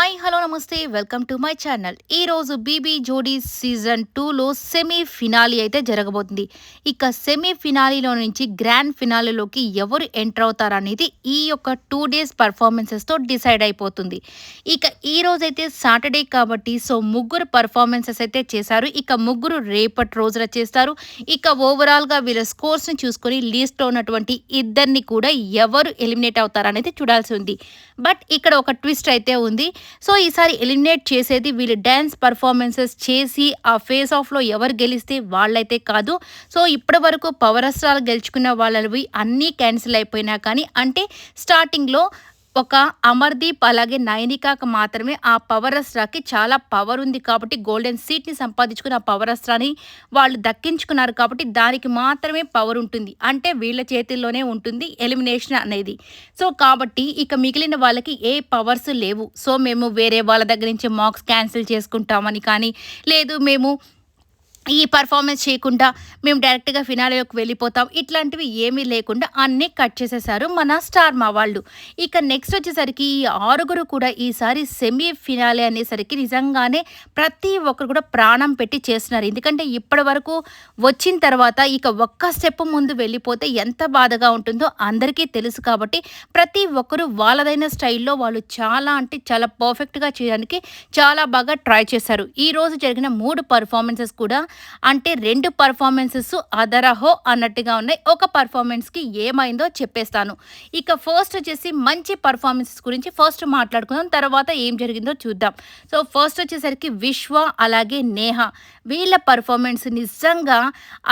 Hi hello నమస్తే welcome to my channel. ఈరోజు BB జోడీ సీజన్ 2లో సెమీ ఫినాలి అయితే జరగబోతుంది. ఇక సెమీ ఫినాలీలో నుంచి గ్రాండ్ ఫినాలీలోకి ఎవరు ఎంటర్ అవుతారనేది ఈ యొక్క 2 డేస్ పర్ఫార్మెన్సెస్తో డిసైడ్ అయిపోతుంది. ఇక ఈ రోజైతే సాటర్డే కాబట్టి ముగ్గురు పర్ఫార్మెన్సెస్ అయితే చేశారు. ఇక ముగ్గురు రేపటి రోజున చేస్తారు. ఇక ఓవరాల్గా వీళ్ళ స్కోర్స్ని చూసుకొని లీస్ట్లో ఉన్నటువంటి ఇద్దరిని కూడా ఎవరు ఎలిమినేట్ అవుతారనేది చూడాల్సి ఉంది. బట్ ఇక్కడ ఒక ట్విస్ట్ అయితే ఉంది. ఈసారి ఎలిమినేట్ చేసేది వీళ్ళు డ్యాన్స్ పర్ఫార్మెన్సెస్ చేసి ఆ ఫేస్ ఆఫ్లో ఎవరు గెలిస్తే వాళ్ళైతే కాదు. ఇప్పటి వరకు పవర్ స్టార్ గెలుచుకున్న వాళ్ళవి అన్నీ క్యాన్సిల్ అయిపోయినా కానీ అంటే స్టార్టింగ్లో ఒక అమర్దీప్ అలాగే నయనికాకు మాత్రమే ఆ పవర్ అస్త్రాకి చాలా పవర్ ఉంది కాబట్టి గోల్డెన్ సీట్ని సంపాదించుకుని ఆ పవర్ అస్త్రాన్ని వాళ్ళు దక్కించుకున్నారు కాబట్టి దానికి మాత్రమే పవర్ ఉంటుంది. అంటే వీళ్ళ చేతుల్లోనే ఉంటుంది ఎలిమినేషన్ అనేది. కాబట్టి ఇక మిగిలిన వాళ్ళకి ఏ పవర్స్ లేవు. మేము వేరే వాళ్ళ దగ్గర నుంచి మార్క్స్ క్యాన్సిల్ చేసుకుంటామని కానీ లేదు మేము ఈ పర్ఫార్మెన్స్ చేయకుండా మేము డైరెక్ట్గా ఫినాలేలోకి వెళ్ళిపోతాం ఇట్లాంటివి ఏమీ లేకుండా అన్నీ కట్ చేసేసారు మన స్టార్ మా వాళ్ళు. ఇక నెక్స్ట్ వచ్చేసరికి ఈ 6 కూడా ఈసారి సెమీ ఫినాలే అనేసరికి నిజంగానే ప్రతి ఒక్కరు కూడా ప్రాణం పెట్టి చేస్తున్నారు. ఎందుకంటే ఇప్పటి వరకు వచ్చిన తర్వాత ఇక ఒక్క స్టెప్ ముందు వెళ్ళిపోతే ఎంత బాధగా ఉంటుందో అందరికీ తెలుసు కాబట్టి ప్రతి ఒక్కరు వాళ్ళదైన స్టైల్లో వాళ్ళు చాలా అంటే చాలా పర్ఫెక్ట్గా చేయడానికి చాలా బాగా ట్రై చేశారు. ఈరోజు జరిగిన 3 పర్ఫార్మెన్సెస్ కూడా అంటే 2 పర్ఫార్మెన్సెస్ అదరహో అన్నట్టుగా ఉన్నాయి. ఒక పర్ఫార్మెన్స్కి ఏమైందో చెప్పేస్తాను. ఇక ఫస్ట్ వచ్చేసి మంచి పర్ఫార్మెన్సెస్ గురించి ఫస్ట్ మాట్లాడుకుందాం, తర్వాత ఏం జరిగిందో చూద్దాం. ఫస్ట్ వచ్చేసరికి విశ్వ అలాగే నేహ వీళ్ళ పర్ఫార్మెన్స్ నిజంగా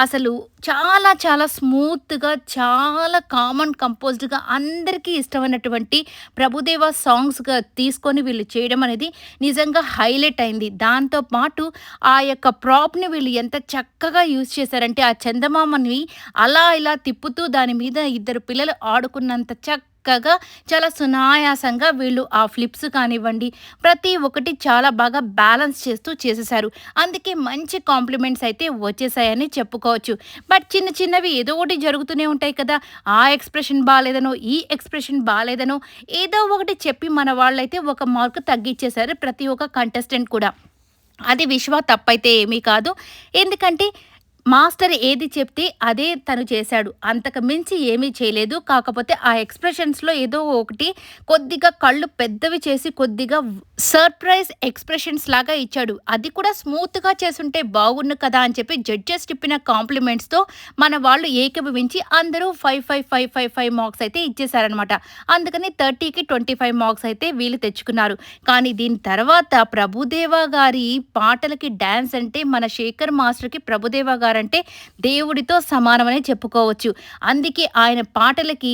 అసలు చాలా చాలా స్మూత్గా చాలా కామన్ కంపోజ్డ్గా అందరికీ ఇష్టమైనటువంటి ప్రభుదేవ సాంగ్స్గా తీసుకొని వీళ్ళు చేయడం అనేది నిజంగా హైలైట్ అయింది. దాంతోపాటు ఆ యొక్క ప్రాప్ని వీళ్ళు ఎంత చక్కగా యూజ్ చేశారంటే ఆ చందమామని అలా ఇలా తిప్పుతూ దాని మీద ఇద్దరు పిల్లలు ఆడుకున్నంత చక్కగా చాలా సునాయాసంగా వీళ్ళు ఆ ఫ్లిప్స్ కానివ్వండి ప్రతి ఒక్కటి చాలా బాగా బ్యాలెన్స్ చేస్తూ చేసేసారు. అందుకే మంచి కాంప్లిమెంట్స్ అయితే వచ్చేసాయని చెప్పుకోవచ్చు. బట్ చిన్న చిన్నవి ఏదో ఒకటి జరుగుతూనే ఉంటాయి కదా. ఆ ఎక్స్ప్రెషన్ బాగాలేదనో ఈ ఎక్స్ప్రెషన్ బాగాలేదనో ఏదో ఒకటి చెప్పి మన వాళ్ళైతే ఒక మార్క్ తగ్గించేశారు ప్రతి ఒక్క కంటెస్టెంట్ కూడా. అది విశ్వ తప్పైతే ఏమీ కాదు. ఎందుకంటే మాస్టర్ ఏది చెప్తే అదే తను చేశాడు. అంతకు మించి ఏమీ చేయలేదు. కాకపోతే ఆ ఎక్స్ప్రెషన్స్లో ఏదో ఒకటి కొద్దిగా కళ్ళు పెద్దవి చేసి కొద్దిగా సర్ప్రైజ్ ఎక్స్ప్రెషన్స్ లాగా ఇచ్చాడు. అది కూడా స్మూత్గా చేసుంటే బాగుండు కదా అని చెప్పి జడ్జెస్ చెప్పిన కాంప్లిమెంట్స్తో మన వాళ్ళు ఏకీభవించి అందరూ 5 మార్క్స్ అయితే ఇచ్చేశారనమాట. అందుకని 30కి 25 మార్క్స్ అయితే వీళ్ళు తెచ్చుకున్నారు. కానీ దీని తర్వాత ప్రభుదేవ గారి పాటలకి డ్యాన్స్ అంటే మన శేఖర్ మాస్టర్కి ప్రభుదేవ గారు అంటే దేవుడితో సమానమని చెప్పుకోవచ్చు. అందుకే ఆయన పాటలకి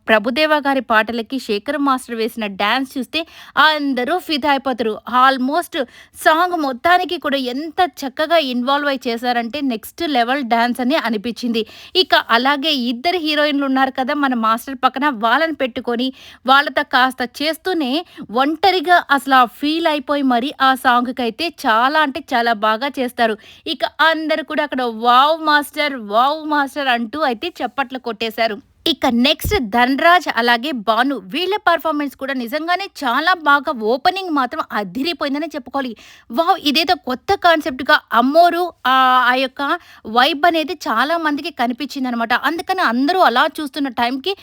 ప్రభుదేవ గారి పాటలకి శేఖర్ మాస్టర్ వేసిన డ్యాన్స్ చూస్తే అందరూ ఫిదా అయిపోతారు. ఆల్మోస్ట్ సాంగ్ మొత్తానికి కూడా ఎంత చక్కగా ఇన్వాల్వ్ అయి చేశారంటే నెక్స్ట్ లెవెల్ డ్యాన్స్ అని అనిపించింది. ఇక అలాగే ఇద్దరు హీరోయిన్లు ఉన్నారు కదా మన మాస్టర్ పక్కన, వాళ్ళని పెట్టుకొని వాళ్ళతో కాస్త చేస్తూనే ఒంటరిగా అసలు ఫీల్ అయిపోయి మరి ఆ సాంగ్కి అయితే చాలా అంటే చాలా బాగా చేస్తారు. ఇక అందరు కూడా అక్కడ వావ్ మాస్టర్ అంటూ అయితే చప్పట్లు కొట్టేశారు. ఇక నెక్స్ట్ ధన్రాజ్ అలాగే భాను వీళ్ళ పర్ఫార్మెన్స్ కూడా నిజంగానే చాలా బాగా ఓపెనింగ్ మాత్రం అదిరిపోయిందని చెప్పుకోవాలి. ఇదేదో కొత్త కాన్సెప్ట్గా అమ్మోరు ఆ యొక్క వైబ్ అనేది చాలా మందికి కనిపించింది అనమాట. అందుకని అందరూ అలా చూస్తున్న టైంకి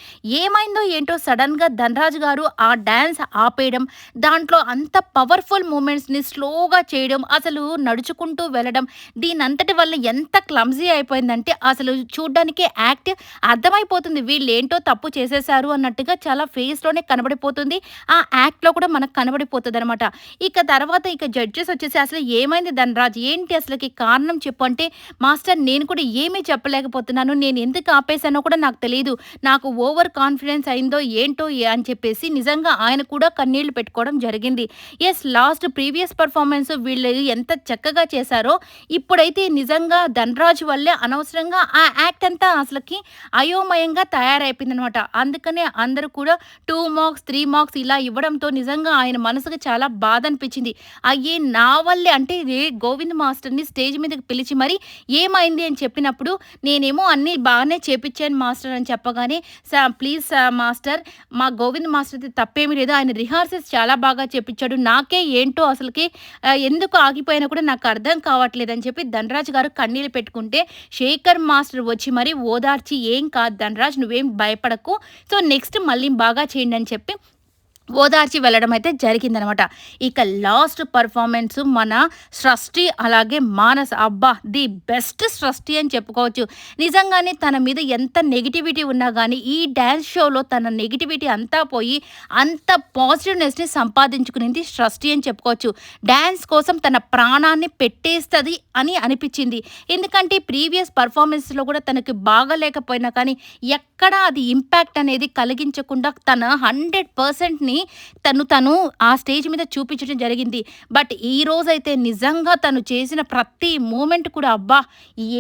ఏమైందో ఏంటో సడన్గా ధన్రాజ్ గారు ఆ డ్యాన్స్ ఆపేయడం, దాంట్లో అంత పవర్ఫుల్ మూమెంట్స్ని స్లోగా చేయడం, అసలు నడుచుకుంటూ వెళ్ళడం, దీనంతటి వల్ల ఎంత క్లమ్జీ అయిపోయిందంటే అసలు చూడ్డానికి యాక్ట్ అర్థమైపోతుంది వీళ్ళు ఏంటో తప్పు చేసేసారు అన్నట్టుగా చాలా ఫేస్లోనే కనబడిపోతుంది. ఆ యాక్ట్లో కూడా మనకు కనబడిపోతుంది అనమాట. ఇక తర్వాత ఇక జడ్జెస్ వచ్చేసి అసలు ఏమైంది ధనరాజ్, ఏంటి అసలుకి కారణం చెప్పు అంటే, మాస్టర్ నేను కూడా ఏమీ చెప్పలేకపోతున్నాను, నేను ఎందుకు ఆపేశానో కూడా నాకు తెలియదు, నాకు ఓవర్ కాన్ఫిడెన్స్ అయిందో ఏంటో అని చెప్పేసి నిజంగా ఆయన కూడా కన్నీళ్లు పెట్టుకోవడం జరిగింది. లాస్ట్ ప్రీవియస్ పర్ఫార్మెన్స్ వీళ్ళు ఎంత చక్కగా చేశారో ఇప్పుడైతే నిజంగా ధనరాజ్ వల్లే అనవసరంగా ఆ యాక్ట్ అంతా అసలుకి అయోమయంగా తయారైపోయిందనమాట. అందుకనే అందరూ కూడా 2 మార్క్స్, 3 మార్క్స్ ఇలా ఇవ్వడంతో నిజంగా ఆయన మనసుకి చాలా బాధ అనిపించింది. అయ్యే! నా వల్లే అంటే ఇది గోవింద్ మాస్టర్‌ని స్టేజ్ మీదకి పిలిచి మరి ఏమైంది అని చెప్పినప్పుడు, నేనేమో అన్నీ బాగానే చేపిచ్చాను మాస్టర్ అని చెప్పగానే, ప్లీజ్ మాస్టర్, మా గోవింద్ మాస్టర్‌ది తప్పేమీ లేదు. ఆయన రిహార్సల్స్ చాలా బాగా చేపిచ్చాడు. నాకే ఏంటో అసలకి ఎందుకు ఆగిపోయానో కూడా నాకు అర్థం కావట్లేదని చెప్పి ధనరాజ్ గారు కన్నీళ్లు పెట్టుకుంటే, శేఖర్ మాస్టర్ వచ్చి మరి ఓదార్చి, "ఏం కాదు ధనరాజ్, నువ్వేం భయపడకు. సో, నెక్స్ట్ మళ్ళీ బాగా చేయండి" అని చెప్పి ఓదార్చి వెళ్ళడం అయితే జరిగిందనమాట. ఇక లాస్ట్ పెర్ఫార్మన్స్ మన సృష్టి అలాగే మానస్, అబ్బా! ది బెస్ట్ సృష్టి అని చెప్పుకోవచ్చు. నిజంగానే తన మీద ఎంత నెగటివిటీ ఉన్నా గానీ, ఈ డాన్స్ షోలో తన నెగటివిటీ అంతా పోయి అంత పాజిటివ్‌నెస్‌ని సంపాదించుకునింది సృష్టి అని చెప్పుకోవచ్చు. డాన్స్ కోసం తన ప్రాణాన్ని పెట్టేస్తది అని అనిపిచ్చింది. ఎందుకంటే ప్రీవియస్ పెర్ఫార్మన్స్‌లో కూడా తనకి బాగాలేకపోయినా కానీ, ఎక్కడా అది ఇంపాక్ట్ అనేది కలిగించకుండా తన 100%ని తను ఆ స్టేజ్ మీద చూపించడం జరిగింది. బట్ ఈరోజైతే నిజంగా తను చేసిన ప్రతి మూమెంట్ కూడా అబ్బా!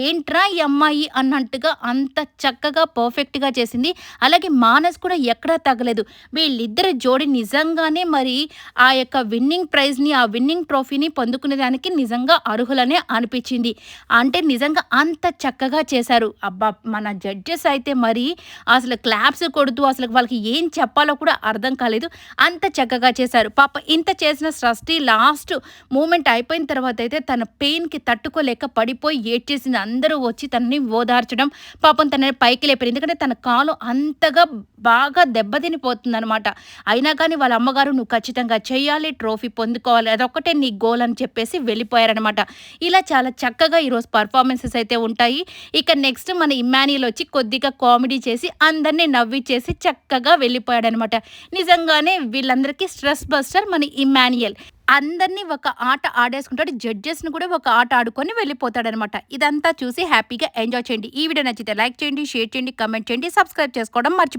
ఏంట్రా ఈ అమ్మాయి అన్నట్టుగా అంత చక్కగా పర్ఫెక్ట్‌గా చేసింది. అలాగే మానస్ కూడా ఎక్కడా తగ్గలేదు. వీళ్ళిద్దరి జోడి నిజంగానే మరి ఆ యొక్క విన్నింగ్ ప్రైజ్‌ని, ఆ విన్నింగ్ ట్రోఫీని పొందుకునే దానికి నిజంగా అర్హులనే అనిపించింది. అంటే నిజంగా అంత చక్కగా చేశారు. అబ్బా! మన జడ్జెస్ అయితే మరి అసలు క్లాప్స్ కొడుతూ అసలు వాళ్ళకి ఏం చెప్పాలో కూడా అర్థం కాలేదు. అంత చక్కగా చేశారు. పాపం ఇంత చేసిన సృష్టి లాస్ట్ మూమెంట్ అయిపోయిన తర్వాత అయితే తన పెయిన్‌కి తట్టుకోలేక పడిపోయి ఏడ్చేసింది. అందరూ వచ్చి తనని ఓదార్చడం, పాపం తనని పైకి లేపారు. ఎందుకంటే తన కాలు అంతగా బాగా దెబ్బతినిపోతుందనమాట. అయినా కానీ వాళ్ళ అమ్మగారు, "నువ్వు ఖచ్చితంగా చెయ్యాలి, ట్రోఫీ పొందుకోవాలి. అదొక్కటే నీ గోల్" అని చెప్పేసి వెళ్ళిపోయారనమాట. ఇలా చాలా చక్కగా ఈరోజు పెర్ఫార్మన్సెస్ అయితే ఉంటాయి. ఇక నెక్స్ట్ మన ఇమ్మాన్యుయల్ వచ్చి కొద్దిగా కామెడీ చేసి అందరిని నవ్విచ్చేసి చక్కగా వెళ్ళిపోయాడనమాట. నిజంగానే వీళ్ళందరికీ స్ట్రెస్ బస్టర్ మన ఇమ్మాన్యుయల్. అందరిని ఒక ఆట ఆడేసుకుంటాడు. జడ్జెస్‌ని కూడా ఒక ఆట ఆడుకొని వెళ్ళిపోతాడనమాట. ఇదంతా చూసి హ్యాపీగా ఎంజాయ్ చేయండి. ఈ వీడియో నచ్చితే లైక్ చేయండి, షేర్ చేయండి, కామెంట్ చేయండి, సబ్స్క్రైబ్ చేసుకోవడం మర్చిపో